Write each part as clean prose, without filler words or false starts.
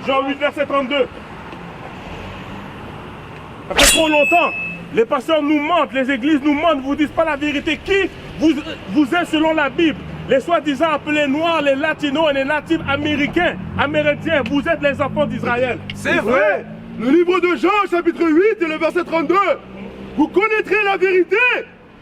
Jean 8, verset 32. Ça fait trop longtemps. Les pasteurs nous mentent, les églises nous mentent, vous disent pas la vérité. Qui vous êtes selon la Bible? Les soi-disant appelés noirs, les latinos et les natifs américains, amérindiens, vous êtes les enfants d'Israël. C'est vrai. Le livre de Jean, chapitre 8 et le verset 32. Vous connaîtrez la vérité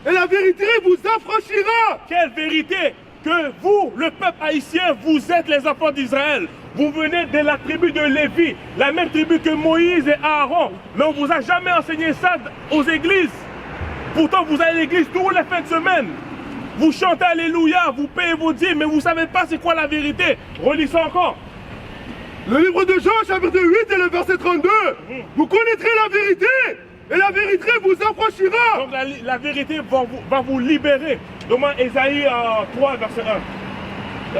et la vérité vous affranchira. Quelle vérité? Que vous, le peuple haïtien, vous êtes les enfants d'Israël. Vous venez de la tribu de Lévi, la même tribu que Moïse et Aaron. Mais on ne vous a jamais enseigné ça aux églises. Pourtant, vous allez à l'église tous les fins de semaine. Vous chantez Alléluia, vous payez vos dîmes, mais vous ne savez pas c'est quoi la vérité. Relis ça encore. Le livre de Jean, chapitre 8 et le verset 32. Vous connaîtrez la vérité et la vérité vous affranchira. Donc la vérité va vous libérer. Demande Ésaïe 3, verset 1.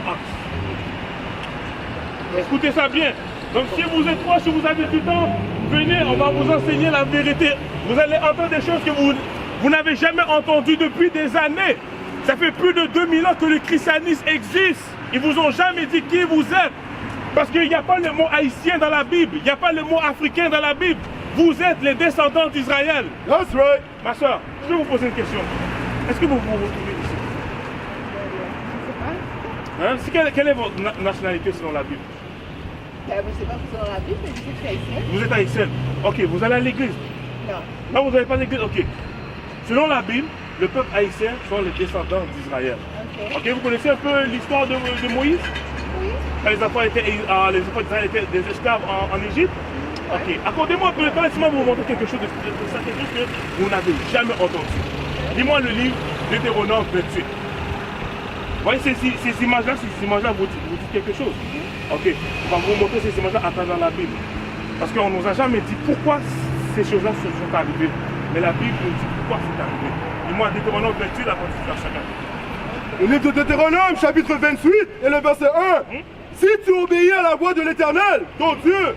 Écoutez ça bien. Donc si vous êtes proche, si vous avez du temps, venez, on va vous enseigner la vérité. Vous allez entendre des choses que vous n'avez jamais entendues depuis des années. Ça fait plus de 2000 ans que le christianisme existe. Ils vous ont jamais dit qui vous êtes. Parce qu'il n'y a pas le mot haïtien dans la Bible. Il n'y a pas le mot africain dans la Bible. Vous êtes les descendants d'Israël. That's right. Ma soeur, je vais vous poser une question. Est-ce que vous vous retrouvez ici? Hein? Quelle est votre nationalité selon la Bible? Je ne sais pas si c'est dans la Bible, mais je sais que je suis haïtienne. Vous êtes haïtienne. Ok, vous allez à l'église? Non. Non, vous n'allez pas à l'église? Ok. Selon la Bible, le peuple haïtien sont les descendants d'Israël. Ok, vous connaissez un peu l'histoire de Moïse? Oui. Quand les enfants d'Israël étaient des esclaves en Égypte? Ok, accordez-moi un peu de temps, laissez-moi vous montrer quelque chose de ça, quelque chose que vous n'avez jamais entendu. Dis-moi le livre Deutéronome 28. Vous voyez ces images-là, vous dites quelque chose. Ok, on va vous montrer ces images-là à travers la Bible. Parce qu'on ne nous a jamais dit pourquoi ces choses-là se sont arrivées. Mais la Bible nous dit pourquoi c'est arrivé. Dis-moi Deutéronome 28, la partie de chacun. Le livre de Deutéronome, chapitre 28 et le verset 1. Si tu obéis à la voix de l'Éternel, ton Dieu,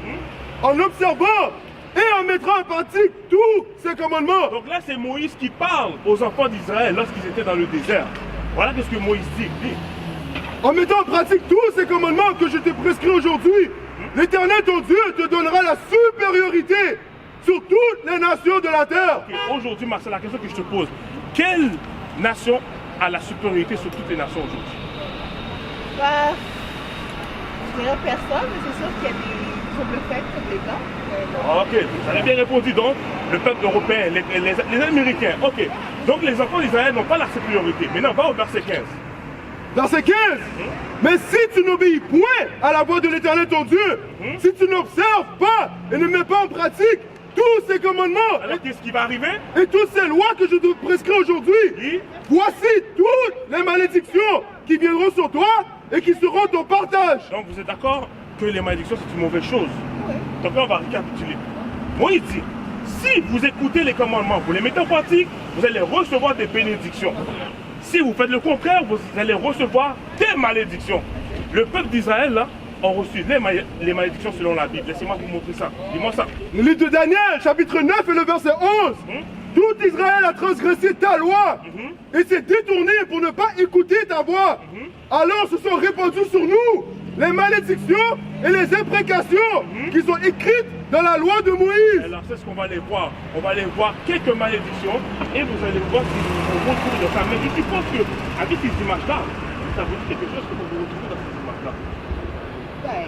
en observant et en mettant en pratique tous ses commandements. Donc là, c'est Moïse qui parle aux enfants d'Israël lorsqu'ils étaient dans le désert. Voilà ce que Moïse dit. En mettant en pratique tous ces commandements que je t'ai prescrits aujourd'hui, l'Éternel, ton Dieu, te donnera la supériorité sur toutes les nations de la terre. Okay. Aujourd'hui, Marcel, la question que je te pose, quelle nation a la supériorité sur toutes les nations aujourd'hui? Bah, je dirais personne, mais c'est sûr qu'il y a des faits comme les Blancs. Ok, vous avez bien répondu donc, le peuple européen, les Américains. Ok, donc les enfants d'Israël n'ont pas la supériorité. Maintenant, on va au verset 15. Verset 15. Mais si tu n'obéis point à la voix de l'Éternel ton Dieu, si tu n'observes pas et ne mets pas en pratique tous ces commandements, alors qu'est-ce qui va arriver? Et toutes ces lois que je te prescris aujourd'hui, voici toutes les malédictions qui viendront sur toi et qui seront ton partage. Donc vous êtes d'accord que les malédictions c'est une mauvaise chose? Oui. Donc là on va récapituler. Moïse dit, si vous écoutez les commandements, vous les mettez en pratique, vous allez recevoir des bénédictions. Si vous faites le contraire, vous allez recevoir des malédictions. Le peuple d'Israël là ont reçu les malédictions selon la Bible. Laissez-moi vous montrer ça. Dis-moi ça. Le livre de Daniel, chapitre 9 et le verset 11. Tout Israël a transgressé ta loi et s'est détourné pour ne pas écouter ta voix. Alors se sont répandues sur nous les malédictions et les imprécations qui sont écrites dans la loi de Moïse. Alors c'est ce qu'on va aller voir. On va aller voir quelques malédictions et vous allez voir si vous retrouvez dans ça. Mais je suppose qu'avec ces images-là, ça vous dit quelque chose que vous retrouvez dans ces images-là. Ouais.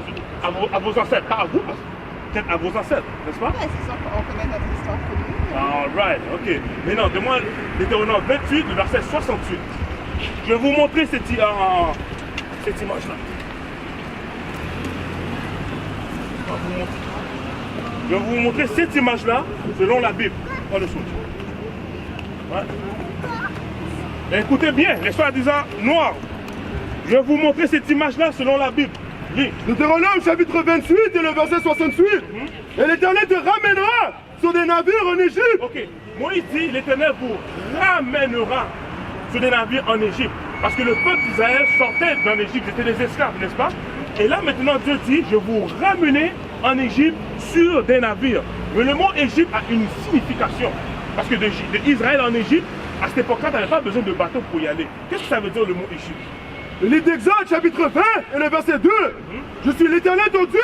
À vos ancêtres, pas à vous, peut-être à vos ancêtres, n'est-ce pas? Ouais, c'est sûr qu'on connaît notre histoire commune. Alright, ok. Maintenant, demande Deutéronome 28, le verset 68. Je vais vous montrer cette image-là. Je vais vous montrer cette image-là selon la Bible. Pas le souci. Ouais. Mais écoutez bien, les soi-disant noirs. Je vais vous montrer cette image-là selon la Bible. Lis. Deutéronome chapitre 28 et le verset 68. Et l'Éternel te ramènera sur des navires en Égypte. Ok, Moïse dit, l'Éternel vous ramènera sur des navires en Égypte. Parce que le peuple d'Israël sortait d'en Égypte, c'était des esclaves, n'est-ce pas? Et là maintenant Dieu dit, je vous ramener en Égypte sur des navires. Mais le mot Égypte a une signification. Parce que d'Israël en Égypte, à cette époque-là, tu n'avais pas besoin de bateau pour y aller. Qu'est-ce que ça veut dire le mot Égypte? Le livre d'Exode, chapitre 20 et le verset 2. Je suis l'Éternel ton Dieu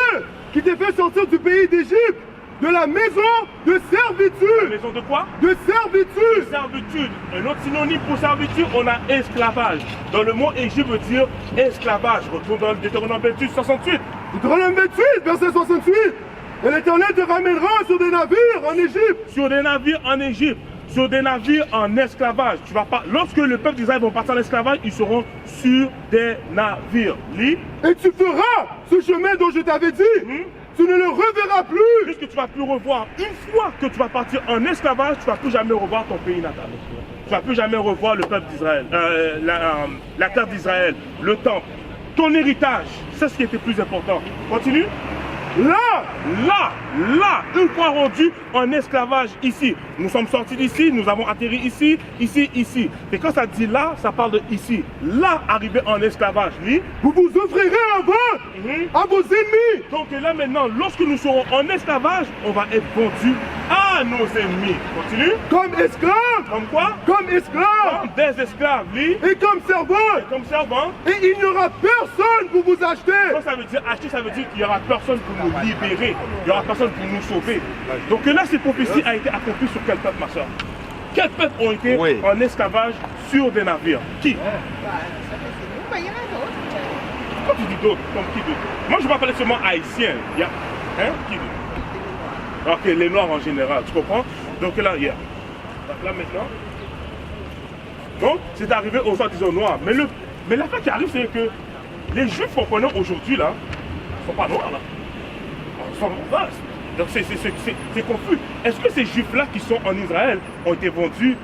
qui t'ai fait sortir du pays d'Égypte, de la maison de La servitude. maison de quoi? De servitude. Servitude. Un autre synonyme pour servitude, on a esclavage. Dans le mot Égypte veut dire esclavage. Retourne dans le Deutéronome 28, 68. Deutéronome 28, verset 68. Et l'Éternel te ramènera sur des navires en Égypte. Sur des navires en Égypte, sur des navires en esclavage. Tu vas pas. Lorsque le peuple d'Israël va partir en esclavage, ils seront sur des navires. Lis. Et tu feras ce chemin dont je t'avais dit. Tu ne le reverras plus. Puisque tu vas plus revoir. Une fois que tu vas partir en esclavage, tu vas plus jamais revoir ton pays natal. Tu vas plus jamais revoir le peuple d'Israël, la terre d'Israël, le temple, ton héritage. C'est ce qui était plus important. Continue. Là, une fois rendu en esclavage ici, nous sommes sortis d'ici, nous avons atterri ici, ici. Et quand ça dit là, ça parle de ici. Là, arrivé en esclavage, oui. Vous vous offrirez à vendre à vos ennemis. Donc là maintenant, lorsque nous serons en esclavage, on va être vendus à nos ennemis. Continue. Comme esclaves. Comme quoi? Comme esclaves. Comme des esclaves, oui. Et comme servants. Comme servants. Et il n'y aura personne pour vous acheter. Quand ça veut dire acheter, ça veut dire qu'il n'y aura personne pour nous libérer. Il n'y aura personne pour nous sauver. Donc là, cette prophétie a été accomplie sur quel peuple, ma soeur? Quels peuples ont été en esclavage sur des navires? Qui? Bah, ça fait c'est nous, bah, il y en a d'autres. Quand tu dis d'autres, comme qui d'autres? Moi, je vais parler seulement haïtien. Il y a, hein? Qui d'autre? Ok, les noirs en général, tu comprends? Donc là, il y a. Donc là maintenant. Donc, c'est arrivé aux soi-disant noirs. Mais l'affaire qui arrive, c'est que les juifs qu'on connaît aujourd'hui, là, ne sont pas noirs, là. Ils sont noirs. Donc c'est confus. Est-ce que ces juifs-là qui sont en Israël ont été vendus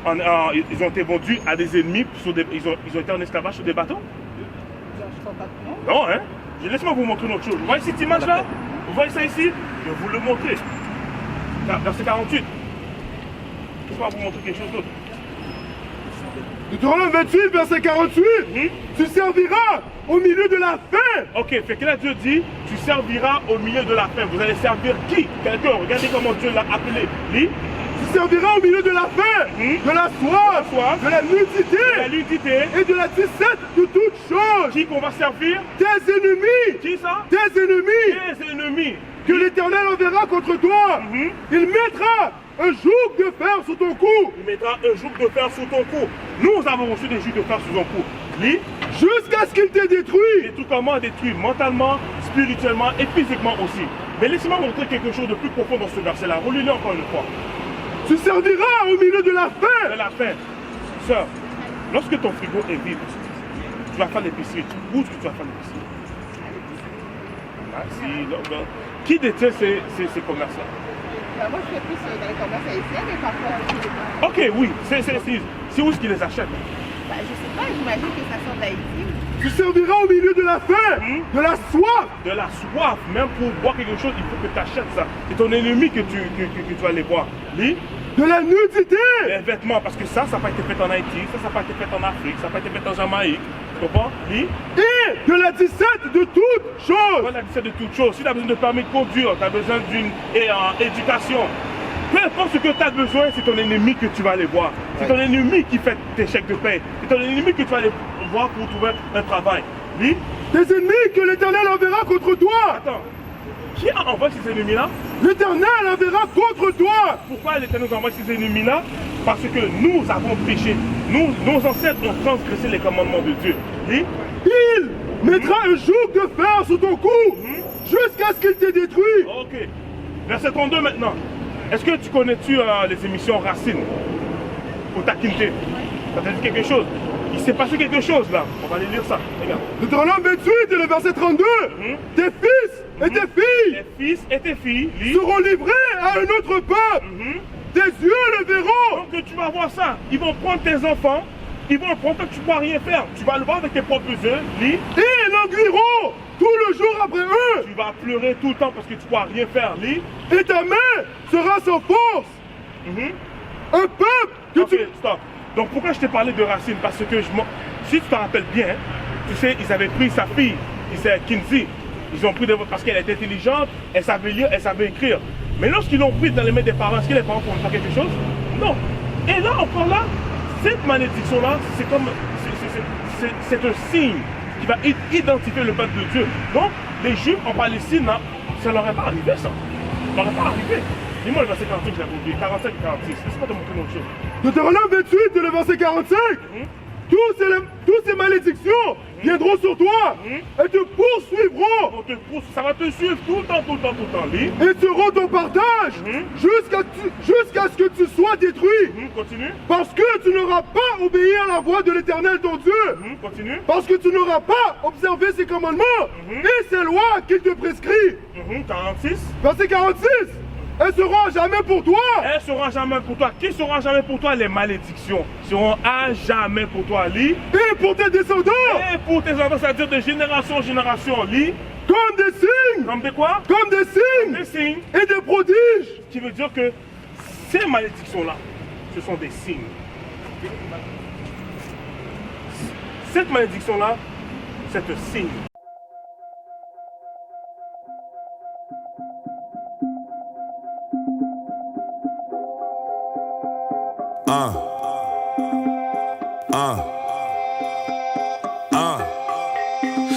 ils ont été vendus à des ennemis, ils ont été en esclavage sur des bateaux? Je crois pas que non. Non, hein? Laisse-moi vous montrer une autre chose. Vous voyez cette image-là? Vous voyez ça ici? Je vais vous le montrer. Verset 48. Laisse-moi vous montrer quelque chose d'autre. Deutéronome 28, verset 48. Tu serviras au milieu de la faim. Ok, fait que là Dieu dit, tu serviras au milieu de la faim. Vous allez servir qui? Quelqu'un, regardez comment Dieu l'a appelé. Lis. Tu serviras au milieu de la faim, de la soif, de la La nudité nudité. et de la dissette de toutes choses. Qui qu'on va servir? Tes ennemis. Qui ça? Tes ennemis. Tes ennemis. Que l'Éternel enverra contre toi. Il mettra un joug de fer sur ton cou. Il mettra un joug de fer sur ton cou. Nous avons reçu des jougs de fer sur ton cou. Lis. Jusqu'à ce qu'il t'ait détruit. Et tout comment détruit mentalement, spirituellement et physiquement aussi. Mais laissez-moi montrer quelque chose de plus profond dans ce verset-là. Relis-le encore une fois. Tu serviras au milieu de la faim. De la faim. Sœur, lorsque ton frigo est vide, tu vas faire l'épicerie. Où est-ce que tu vas faire l'épicerie? Merci. Qui détient ces commerces-là? Bah, moi, je fais plus dans les commerces haïtiens, mais parfois, je les Ok, oui. C'est où est-ce qu'ils les achètent? bah, je sais pas, j'imagine que ça sort d'Haïti. Tu serviras au milieu de la faim, de la soif. De la soif. Même pour boire quelque chose, il faut que tu achètes ça. C'est ton ennemi que tu vas aller boire. Lis. De la nudité. Les vêtements, parce que ça n'a pas été fait en Haïti, ça n'a pas été fait en Afrique, ça n'a pas été fait en Jamaïque. Tu comprends? Lis. Et de la dissette de toutes choses. Voilà, c'est de toutes choses. Si tu as besoin de permis de conduire, tu as besoin d'une éducation. Peu importe ce que tu as besoin, c'est ton ennemi que tu vas aller voir. C'est ton ennemi qui fait tes chèques de paie. C'est ton ennemi que tu vas aller voir pour trouver un travail. Lis. Tes ennemis que l'Éternel enverra contre toi. Attends. Qui a envoyé ces ennemis-là? L'Éternel enverra contre toi. Pourquoi l'Éternel nous envoie ces ennemis-là? Parce que nous avons péché. Nos ancêtres ont transgressé les commandements de Dieu. Lis. Il mettra un joug de fer sur ton cou jusqu'à ce qu'il t'ait détruit. Ok. Verset 32 maintenant. Est-ce que tu connais-tu les émissions Racine ou Taquinte? Ça t'a dit quelque chose? Il s'est passé quelque chose là. On va aller lire ça. Regarde. Deutéronome 28 et le verset 32. Tes fils et tes filles Tes fils et tes filles seront livrés à un autre peuple. Tes yeux le verront. Donc tu vas voir ça. Ils vont prendre tes enfants. Ils vont prendre toi, tu ne pourras rien faire. Tu vas le voir avec tes propres yeux. Lis. Et ils languiront tout le jour après eux. Tu vas pleurer tout le temps parce que tu ne pourras rien faire. Lis. Et ta main sera sans force. Un peuple que Ok, stop. Donc pourquoi je t'ai parlé de Racine? Parce que si tu t'en rappelles bien, tu sais, ils avaient pris sa fille, c'est Kinsey. Ils ont pris parce qu'elle était intelligente, elle savait lire, elle savait écrire. Mais lorsqu'ils l'ont pris dans les mains des parents, est-ce que les parents pourront faire quelque chose? Non. Et là, encore là, cette malédiction-là, c'est comme, c'est un signe qui va identifier le peuple de Dieu. Donc, les Juifs en Palestine, là, ça leur est pas arrivé, ça. Ça leur est pas arrivé. Dis-moi le verset 45, je l'avais oublié. 45 et 46. Laisse-moi te montrer une autre chose. Deutéronome 28 et le verset 45. Toutes ces malédictions viendront sur toi et te poursuivront. Ça va te suivre tout le temps, tout le temps, tout le temps. Lis. Et seront ton partage jusqu'à ce que tu sois détruit. Continue. Parce que tu n'auras pas obéi à la voix de l'Éternel ton Dieu. Continue. Parce que tu n'auras pas observé ses commandements et ses lois qu'il te prescrit. 46. Verset 46. Elles seront à jamais pour toi. Elles seront à jamais pour toi. Qui seront à jamais pour toi? Les malédictions seront à jamais pour toi. Lis. Et pour tes descendants. Et pour tes enfants, c'est-à-dire de génération en génération. Lis. Comme des signes. Comme des quoi? Comme des signes. Des signes. Et des prodiges. Qui veut dire que ces malédictions-là, ce sont des signes. Cette malédiction-là, c'est un signe.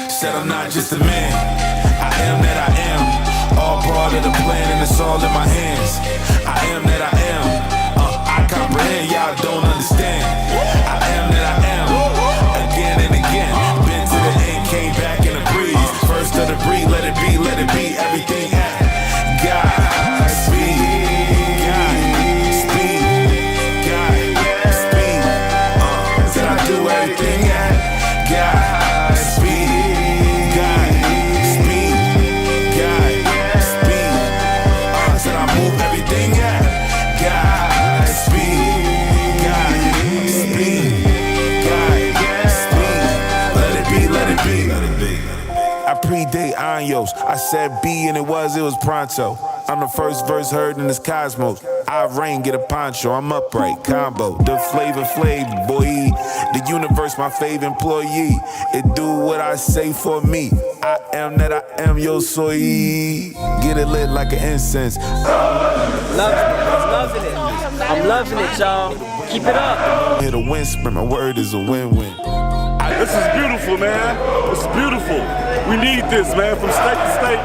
Said I'm not just a man, I am that I am. All part of the plan and it's all in my hands. I am that I am. I comprehend, y'all don't understand. I am that I am. Again and again. Been to the end, came back in a breeze. First of the breed, let it be everything at God speed. Said I do everything at God speed. Said I move everything at God speed. Let it be, let it be, let it be. I predate Anyos. I said B and it was pronto. I'm the first verse heard in this cosmos. I reign, get a poncho, I'm upright, combo. The flavor, boy. The universe, my fave employee. It do what I say for me. I am that I am, yo soy. Get it lit like an incense. Loving it. I'm loving it, y'all. Keep it up. Hit a wind sprint, my word is a win-win. This is beautiful, man. This is beautiful. We need this, man, from state to state,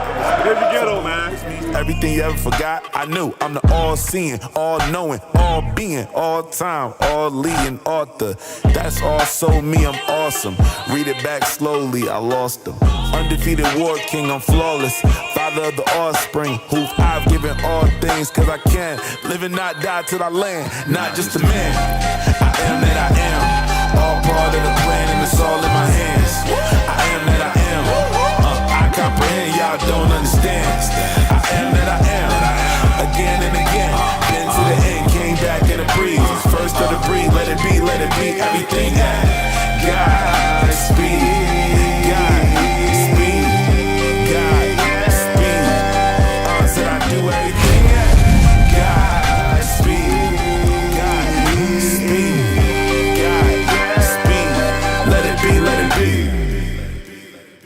every ghetto, man. Everything you ever forgot, I knew. I'm the all-seeing, all-knowing, all-being, all-time, all-leading author. That's also me, I'm awesome. Read it back slowly, I lost them. Undefeated war king, I'm flawless. Father of the offspring, who I've given all things, cause I can. Live and not die till I land, not just a man. I am that I am. All part of the plan and it's all in my hands. I am that I am. I comprehend, y'all don't understand. I am that I am. Again and again. Been to the end, came back in a breeze. First of the breed, let it be everything